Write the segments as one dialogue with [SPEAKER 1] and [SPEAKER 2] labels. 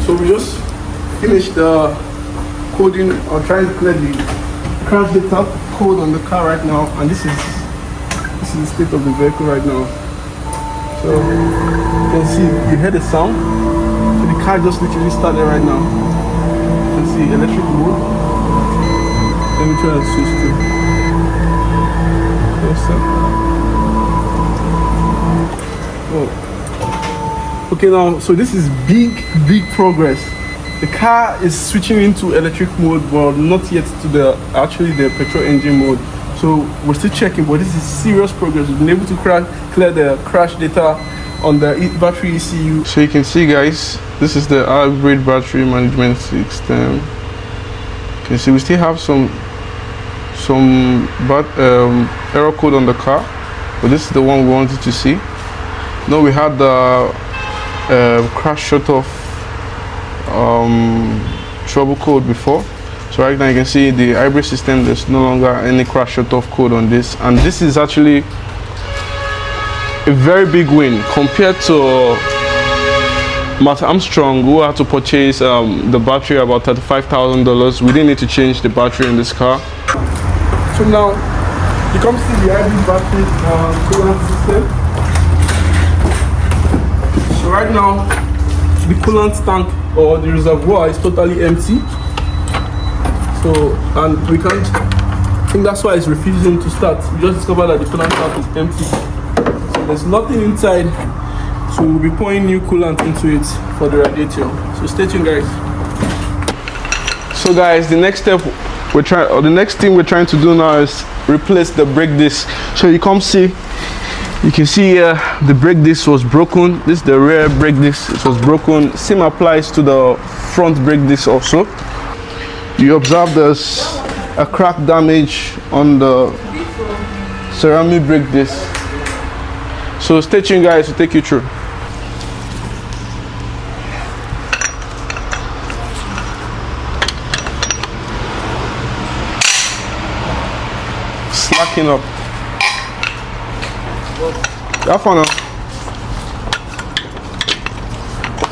[SPEAKER 1] So we just finished the coding or trying to clear the crash data code on the car right now, and this is the state of the vehicle right now. So you can see, you hear the sound. So the car just literally started right now. You can see electric mode. Let me try to switch to. Oh. Okay, now so this is big progress. The car is switching into electric mode, but not yet to the petrol engine mode. So we're still checking, but this is serious progress. We've been able to clear the crash data on the battery ECU. So you can see, guys, this is the hybrid battery management system. You can see we still have some error code on the car, but this is the one we wanted to see. Now we had the crash shut off trouble code before. So right now you can see the hybrid system, there's no longer any crash shut off code on this, and this is actually a very big win compared to Matt Armstrong, who had to purchase the battery about $35,000. We didn't need to change the battery in this car. So now you come see the hybrid battery coolant system. So right now the coolant tank or the reservoir is totally empty. So, and we can't, I think that's why it's refusing to start. We just discovered that the coolant tank is empty. So there's nothing inside. So we'll be pouring new coolant into it for the radiator. So stay tuned, guys. So guys, the next thing we're trying to do now is replace the brake disc. So you can see here the brake disc was broken. This is the rear brake disc. It was broken. Same applies to the front brake disc also. You observe there's a crack damage on the ceramic brake disc. So stay tuned, guys, to take you through. Slacking up. Have fun now.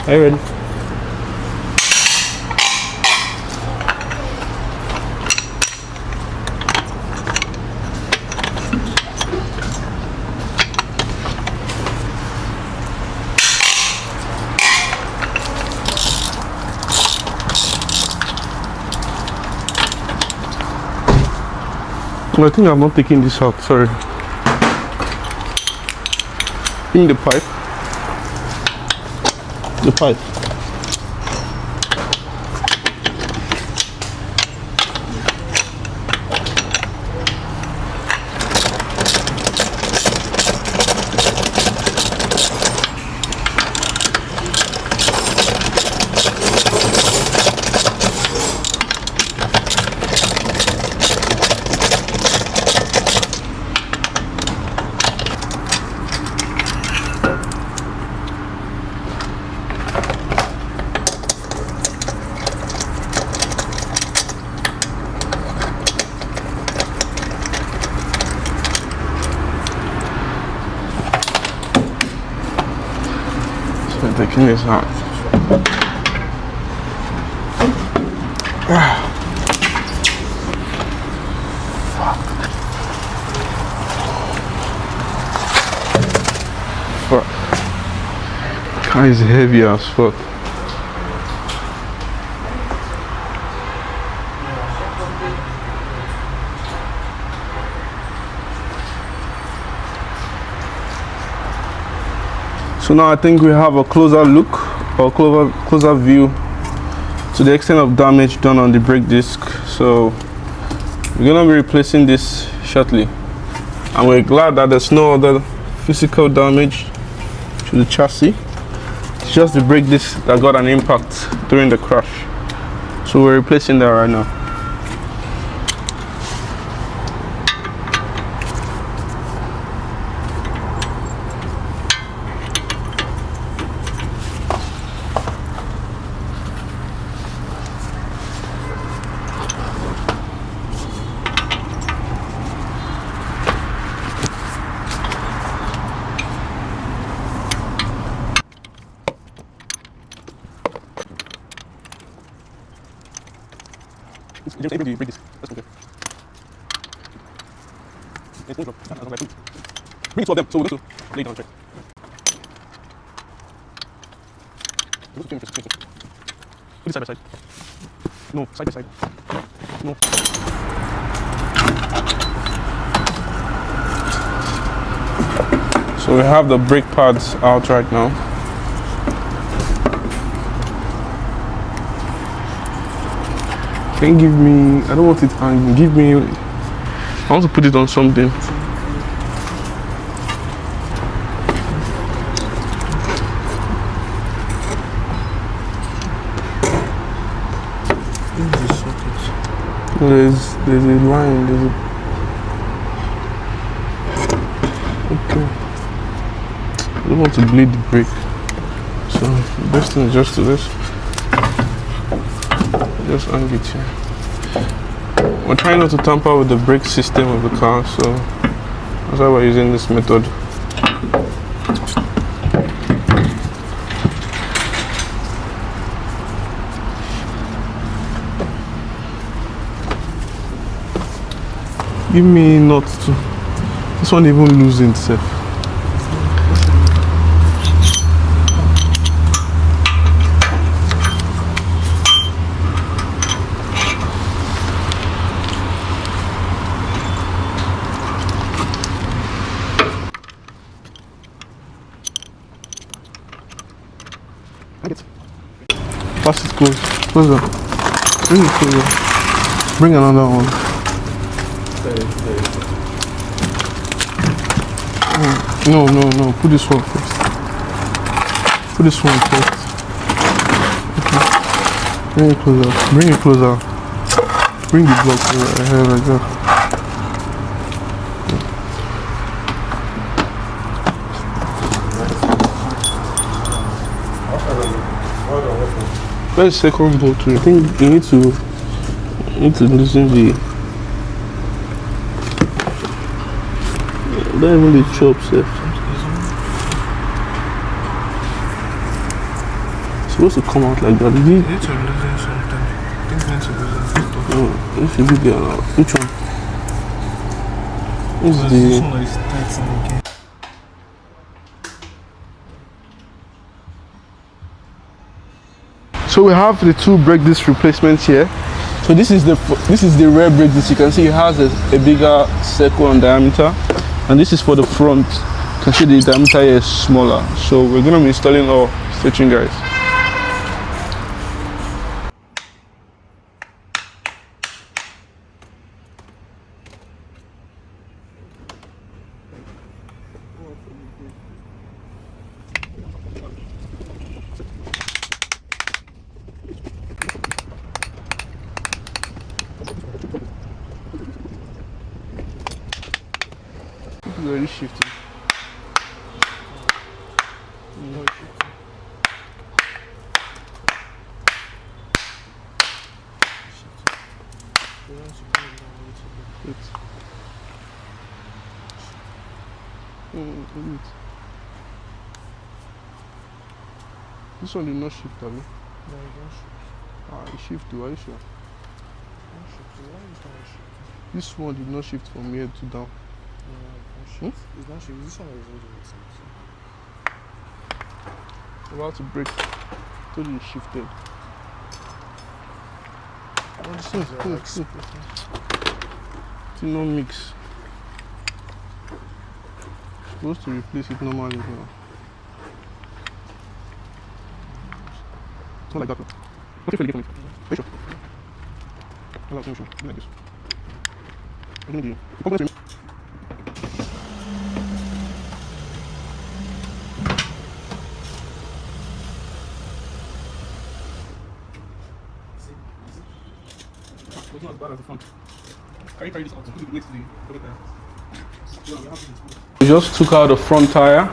[SPEAKER 1] Are you ready? I think I'm not taking this out, sorry. In the pipe. The pipe. Taking this out. Fuck. Car is heavy as fuck. So now I think we have a closer look or closer view to the extent of damage done on the brake disc. So we're gonna be replacing this shortly, and we're glad that there's no other physical damage to the chassis. It's just the brake disc that got an impact during the crash. So we're replacing that right now. James, able to break this. Let's go. Bring two of them, so we're going to lay down check. Put it side by side. No, side by side. No. So we have the brake pads out right now. Can you give me, I don't want it hanging, give me, I want to put it on something. There's a line, okay. I don't want to bleed the brake. So the best thing is just to this. Just hang it here. We're trying not to tamper with the brake system of the car, so that's why we're using this method. Give me not to. This one even losing itself. Pass it close. Closer. Bring it closer. Bring another one. No. Put this one first. Put this one first. Okay. Bring it closer. Bring it closer. Bring the block over here like that. Where's the second bolt? I think you need to loosen the. Not even the chops left. It's supposed to come out like that. Did you need to loosen something? I think you need to loosen something. No, if you look at now. Which one? What's this one is tight again. So we have the two brake disc replacements here. So this is the rear brake disc. You can see it has a bigger circle on diameter. And this is for the front. You can see the diameter here is smaller. So we're going to be installing our stitching guys. Already shifting. This one did not shift, have you? No, it don't shift. It shifted, are you sure? This one did not shift from here to down. It's not shifting. This one is already about to break. Totally shifted. Oh, this one is it no mix. Supposed to replace it normally here. It's not like that. Not really different. Are you sure? Let me show. Like this. I'm going to do it. It's not as bad as the front. Can you carry this out and put it next to the tire? We just took out the front tire,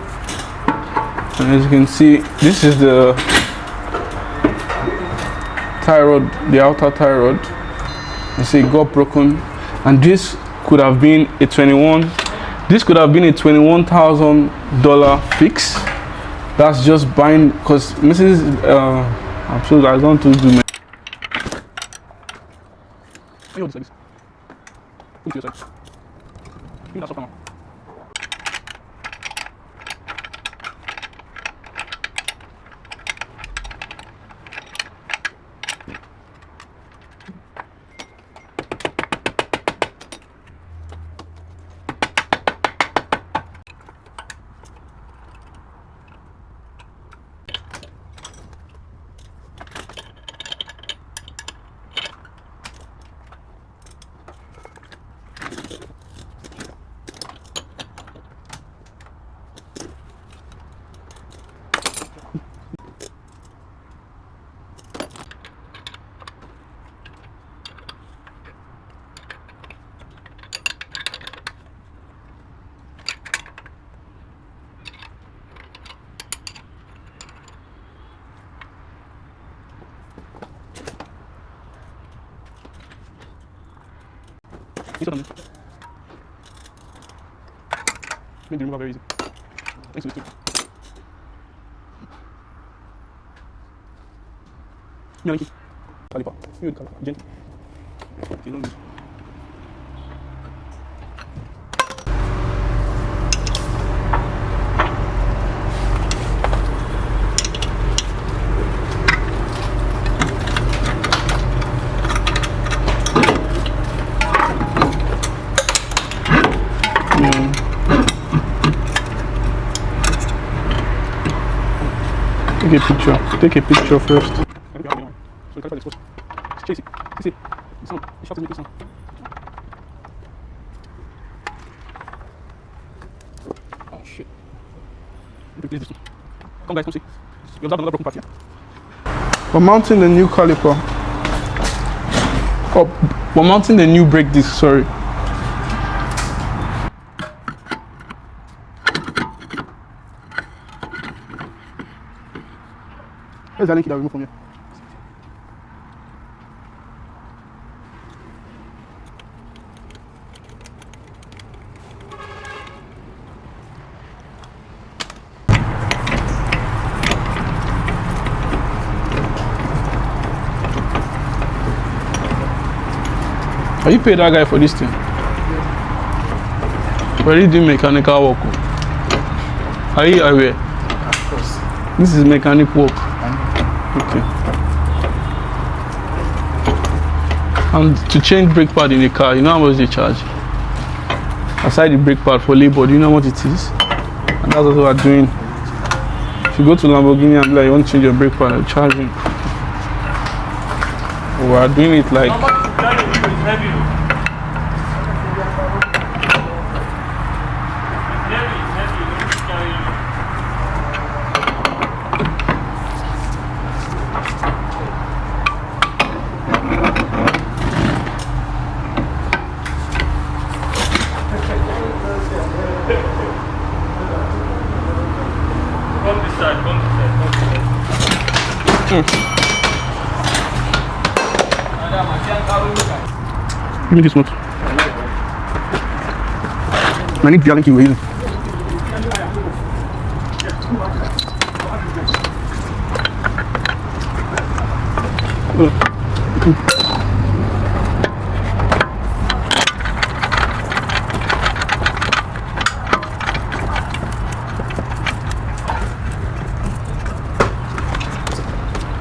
[SPEAKER 1] and as you can see, this is the tie rod, the outer tie rod. You see it got broken, and this could have been a $21,000 fix. That's just buying, because Mrs. I'm sure I don't do my. Let me hold this like this. Put it to your side. Bring that up now. Make the removal very easy. Thanks to this too. No, thank you. Caliper. You caliper. Gentle. Okay, don't lose. Take a picture. Take a picture first. So the caliper is exposed. Chase it. Chase it. This one. The shaft is making sound. Oh shit. Let me replace this one. Come guys, come see. You observe another broken part here. We're mounting the new caliper. Oh, we're mounting the new brake disc, sorry. Where's the link that we remove from here? Are you paid that guy for this thing? Where are you doing mechanical work? Are you aware? Of course. This is mechanic work. Okay. And to change brake pad in a car, you know how much they charge? Aside the brake pad for labor, do you know what it is? And that's what we are doing. If you go to Lamborghini and be like, you want to change your brake pad, they're charging. We are doing it like... Give me this one. I need the other key we're using.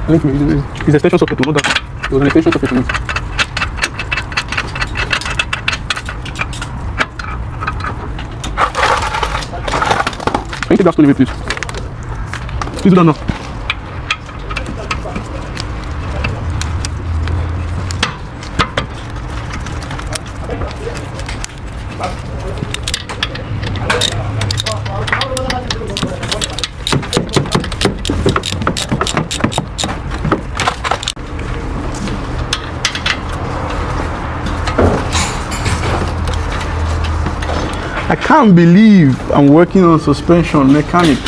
[SPEAKER 1] I think we're using this extension socket to know that there was an extension socket to use. Can you take that stone away, please? Please do that now. I can't believe I'm working on suspension mechanic.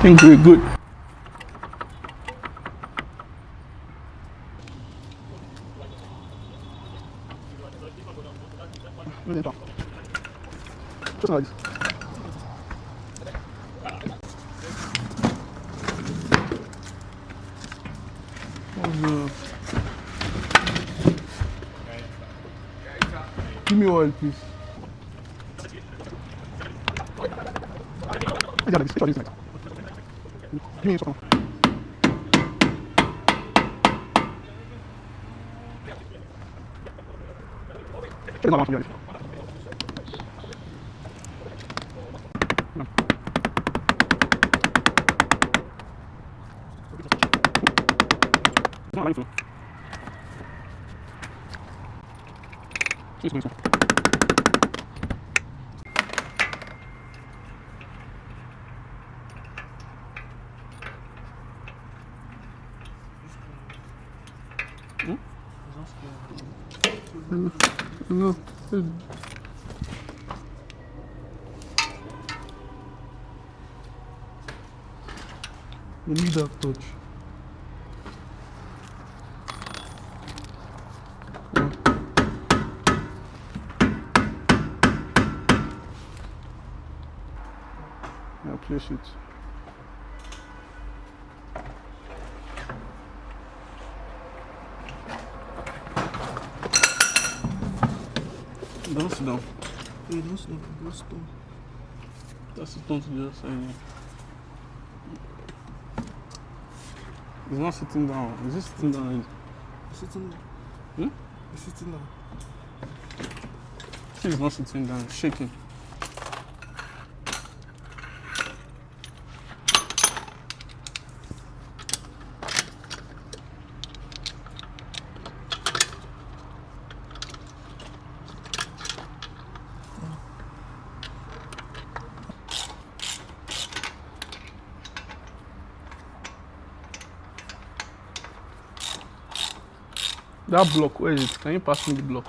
[SPEAKER 1] think we're good. Just like this. Give me oil, please. Give me some. No. You need that touch. Yeah, place it. Don't sit down.
[SPEAKER 2] Yeah, don't sit down. Don't sit down.
[SPEAKER 1] That's it, don't do that. He's not sitting down. Is he sitting down?
[SPEAKER 2] He's sitting down.
[SPEAKER 1] Hmm?
[SPEAKER 2] He's sitting down.
[SPEAKER 1] He's not sitting down. He's shaking. That block, where is it? Can you pass me the block?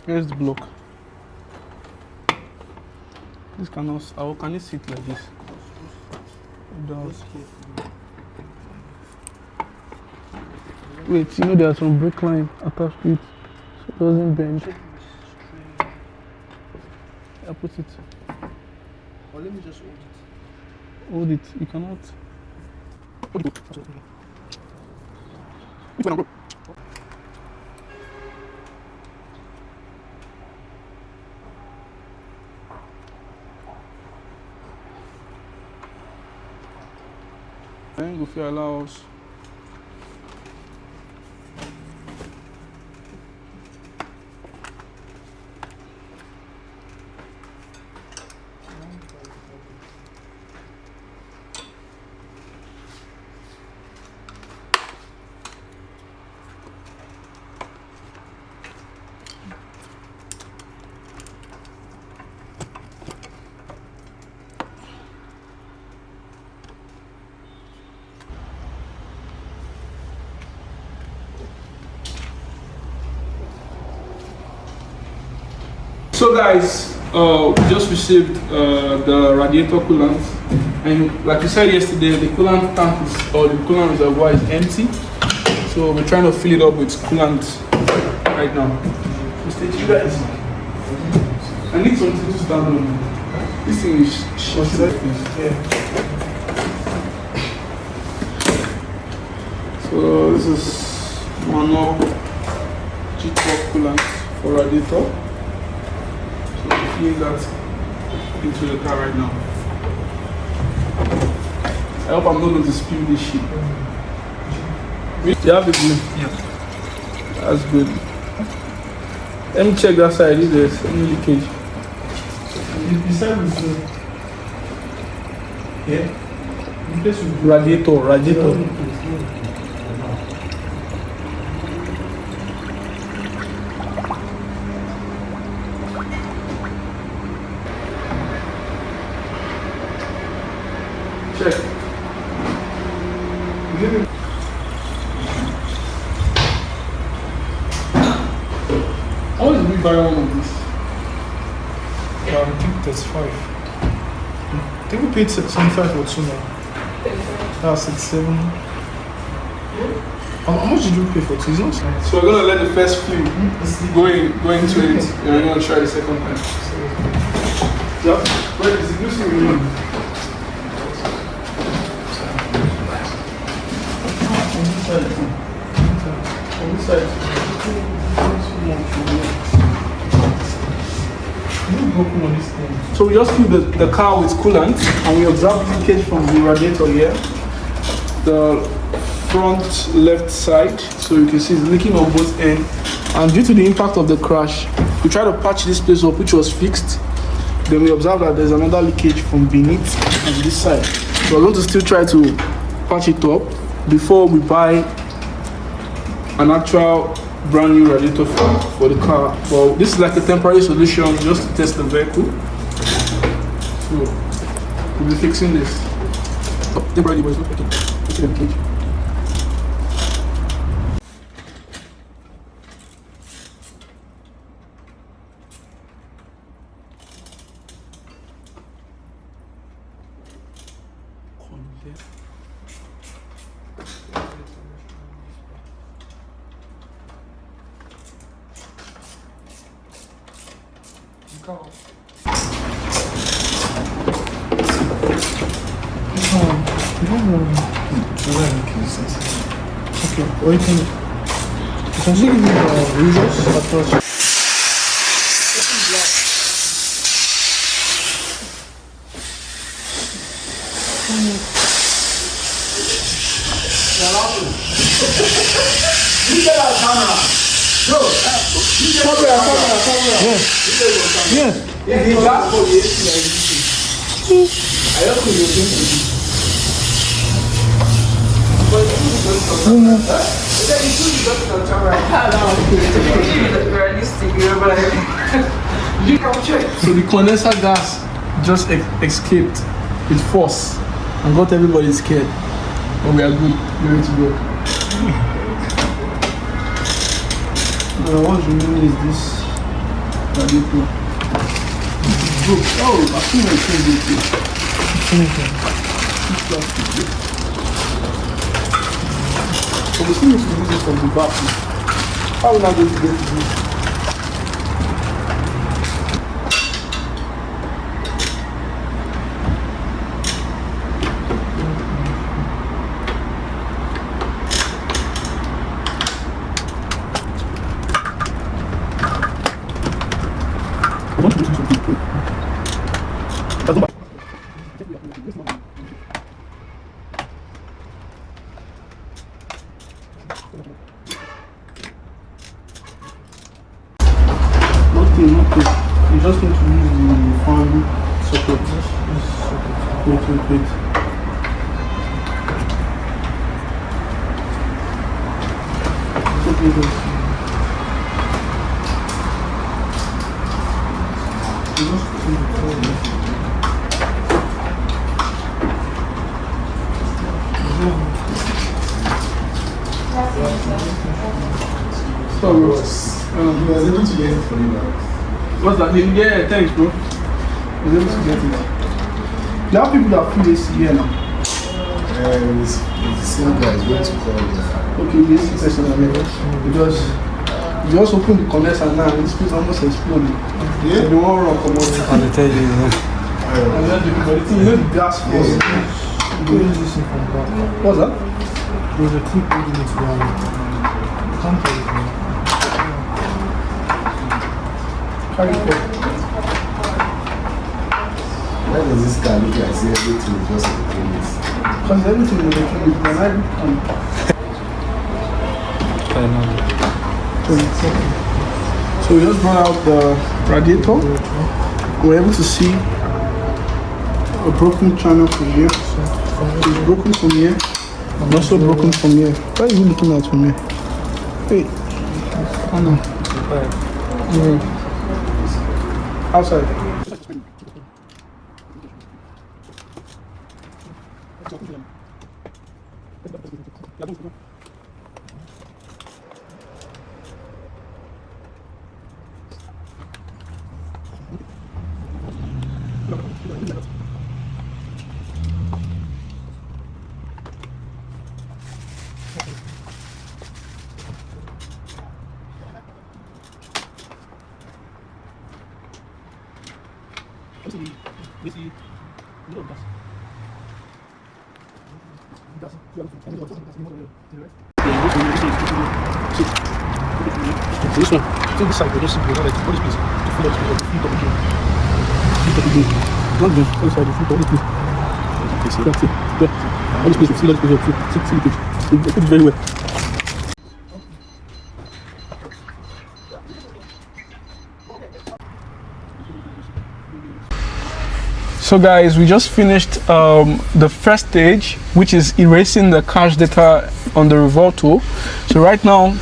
[SPEAKER 1] Here's the block. This cannot. How can it sit like this? It does. Wait, you know there's some brake line attached to it, so it doesn't bend. I put it.
[SPEAKER 2] Or let me just hold it.
[SPEAKER 1] Hold it. You cannot. Hold it. Which one, bro? Then if you allow us. So guys, we just received the radiator coolant, and like we said yesterday, the coolant tank is, or the coolant reservoir is empty. So we're trying to fill it up with coolant right now. You guys, I need something to stand on. This thing is short. Yeah. So this is manual G12 coolant for radiator. That into the car right now. I hope I'm not going to spill this shit. You have it, yeah. That's good. Let me check that side if there's any leakage.
[SPEAKER 2] Beside this, yeah.
[SPEAKER 1] Radiator. Check.
[SPEAKER 2] buy one of these. I think that's 5. I think we paid 75 or 2 now. That's 67. How much did you pay for 2?
[SPEAKER 1] So we're gonna let the first few go into it, and we're gonna try the second time. Yeah, where is it? Lucy, we need.
[SPEAKER 2] On this side. So we just fill the car with coolant and we observe leakage from the radiator here. The front left side, so you can see it's leaking on both ends. And due to the impact of the crash, we try to patch this place up, which was fixed. Then we observe that there's another leakage from beneath on this side. So we're going to still try to patch it up before we buy an actual brand new radiator for the car. Well, this is like a temporary solution just to test the vehicle. So we'll be fixing this. Temporarily, but it's not working. Okay, or you can see the results approach. So the condenser gas just escaped with force and got everybody scared. But we are good, we're ready to go. Now what's remaining is this radiator. Oh, I think I changed it. So we still need to use this from the back. How are we not going to get to this? You just need to use the fan socket. Wait. So, you was able to get it for you now. What's that? Yeah, thanks, bro. I was able to get it. There are people that feel AC here now.
[SPEAKER 3] It's the same guy is going to call you.
[SPEAKER 2] Okay, this is personally because you just open the condenser now and this place almost exploded.
[SPEAKER 3] Yeah?
[SPEAKER 2] You won't run commodity.
[SPEAKER 4] I'll tell you.
[SPEAKER 2] And then you know the gas force.
[SPEAKER 4] You use this thing from back.
[SPEAKER 2] What's that?
[SPEAKER 4] There's a clip holding it down. You can't put it down.
[SPEAKER 2] Carry it back.
[SPEAKER 3] Why does this guy look like everything is just electronics?
[SPEAKER 2] Because everything is electronic and I So we just brought out the radiator. We're able to see a broken channel from here. It's broken from here and also broken from here. Why are you looking at from here? Hey, oh no. Outside. This one, take this side, just simply like all this place to fill up the feet of the game. Feet of the game. Not the other side, the feet of the place. That's it. Yeah. All this place, fill up the place. See the page. You put it very well. So guys, we just finished the first stage, which is erasing the cache data on the Revuelto. So right now,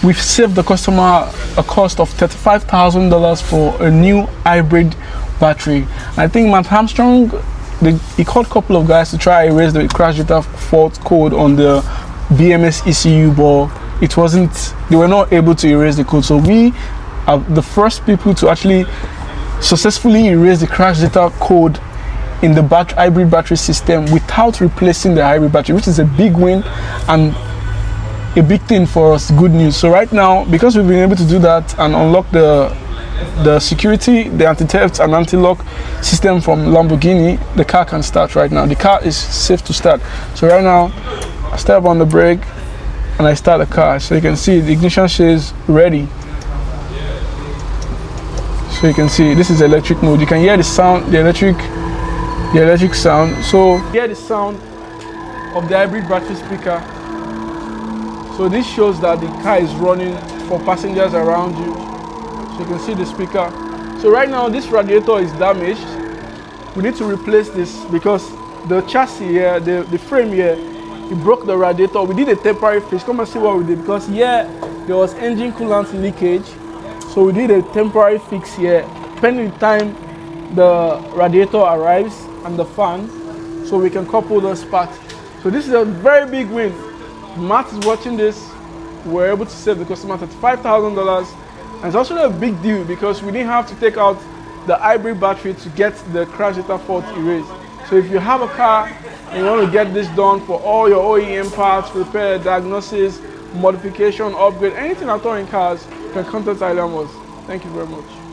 [SPEAKER 2] we've saved the customer a cost of $35,000 for a new hybrid battery. I think Matt Armstrong, he called a couple of guys to try erase the crash data fault code on the BMS ECU, but they were not able to erase the code. So we are the first people to actually successfully erase the crash data code in the hybrid battery system without replacing the hybrid battery, which is a big win and a big thing for us. Good news. So right now, because we've been able to do that and unlock the security, the anti-theft and anti-lock system from Lamborghini, the car can start right now. The car is safe to start. So right now, I step on the brake and I start the car. So you can see the ignition says ready. So you can see this is electric mode. You can hear the sound, the electric sound. So hear the sound of the hybrid battery speaker. So this shows that the car is running for passengers around you. So you can see the speaker. So right now this radiator is damaged. We need to replace this because the chassis here, the frame here, it broke the radiator. We did a temporary fix. Come and see what we did, because here there was engine coolant leakage. So we did a temporary fix here, pending the time the radiator arrives and the fan, so we can couple those parts. So this is a very big win. Matt is watching this. We're able to save the customer $35,000, and it's also a big deal because we didn't have to take out the hybrid battery to get the crash data fault erased. So if you have a car and you want to get this done for all your OEM parts, repair, diagnosis, modification, upgrade, anything at all in cars, you can contact THYILIEER. Thank you very much.